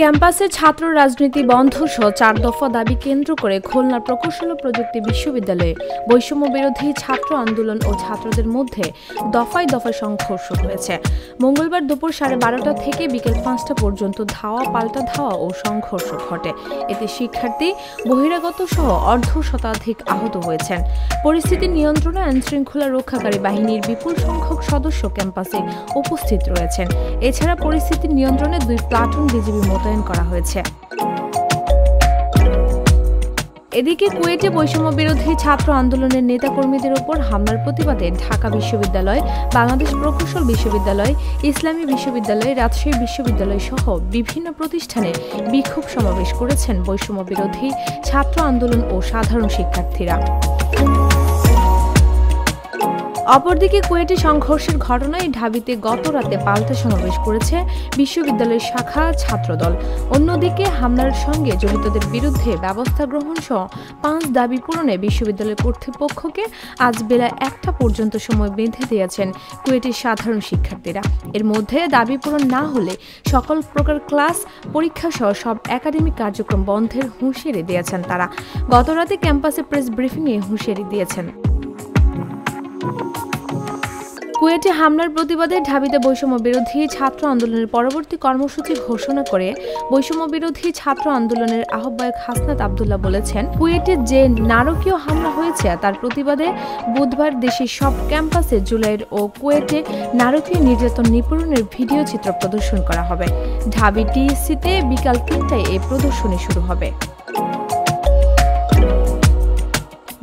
ক্যাম্পাসে ছাত্র রাজনীতি বন্ধ সহ 4 দফা দাবি কেন্দ্র করে খুলনা প্রকৌশল ও প্রযুক্তি বিশ্ববিদ্যালয়ে বৈষম্য বিরোধী ছাত্র আন্দোলন ও ছাত্রদের মধ্যে দফায় দফায় সংঘর্ষ হয়েছে। মঙ্গলবার দুপুর 12:30 থেকে বিকেল 5টা পর্যন্ত ধাওয়া পাল্টা ধাওয়া ও সংঘর্ষ ঘটে। এতে শিক্ষার্থী, বহিরাগত সহ অর্ধশতাধিক আহত হয়েছেন। পরিস্থিতি নিয়ন্ত্রণে আইনশৃঙ্খলা রক্ষাকারী বাহিনীর বিপুল সংখ্যক সদস্য ক্যাম্পাসে উপস্থিত রয়েছেন। এছাড়া পরিস্থিতি নিয়ন্ত্রণে 2 প্লাটুন বিজিবি মোতায়েন করা হয়েছে। এদিকে কুয়েটে বৈষম্য বিরোধী ছাত্র আন্দোলনের নেতাকর্মীদের উপর হামলার প্রতিবাদে ঢাকা বিশ্ববিদ্যালয়, বাংলাদেশ প্রকৌশল বিশ্ববিদ্যালয়, ইসলামী বিশ্ববিদ্যালয়, রাজশাহী বিশ্ববিদ্যালয় সহ বিভিন্ন প্রতিষ্ঠানে বিক্ষোভ সমাবেশ করেছেন বৈষম্য বিরোধী ছাত্র আন্দোলন ও সাধারণ শিক্ষার্থীরা। অপরদিকে কুয়েটে সংঘর্ষের ঘটনায় ঢাবিতে গত রাতে পাল্টা সমাবেশ করেছে বিশ্ববিদ্যালয়ের শাখা ছাত্রদল। অন্যদিকে হামলার সঙ্গে জড়িতদের বিরুদ্ধে ব্যবস্থা গ্রহণ সহ 5 দাবি পূরণে বিশ্ববিদ্যালয় কর্তৃপক্ষকে আজ বেলা 1টা পর্যন্ত সময় বেঁধে দিয়েছেন কুয়েটের সাধারণ শিক্ষার্থীরা। এর মধ্যে দাবি পূরণ না হলে সকল প্রকার ক্লাস, পরীক্ষা সহ সব একাডেমিক কার্যক্রম বন্ধের হুঁশিয়ারি দিয়েছেন তারা। গত রাতে ক্যাম্পাসে প্রেস ব্রিফিংয়ে হুঁশিয়ারি দিয়েছেন। কুয়েটে হামলার প্রতিবাদে ঢাবিতে বৈষম্য বিরোধী ছাত্র আন্দোলনের পরবর্তী কর্মসূচি ঘোষণা করে বৈষম্য বিরোধী ছাত্র আন্দোলনের আহ্বায়ক হাসনাত আব্দুল্লাহ বলেছেন, কুয়েটে যে নারকীয় হামলা হয়েছে তার প্রতিবাদে বুধবার দেশের সব ক্যাম্পাসে জুলাইয়ের ও কুয়েটে নারকীয় নির্যাতন নিপীড়নের ভিডিও চিত্র প্রদর্শন করা হবে। ঢাবি টিএসসিতে বিকাল 3টায় এই প্রদর্শনী শুরু হবে।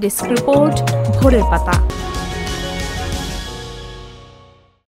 ডেস্ক রিপোর্ট, ভোরের পাতা।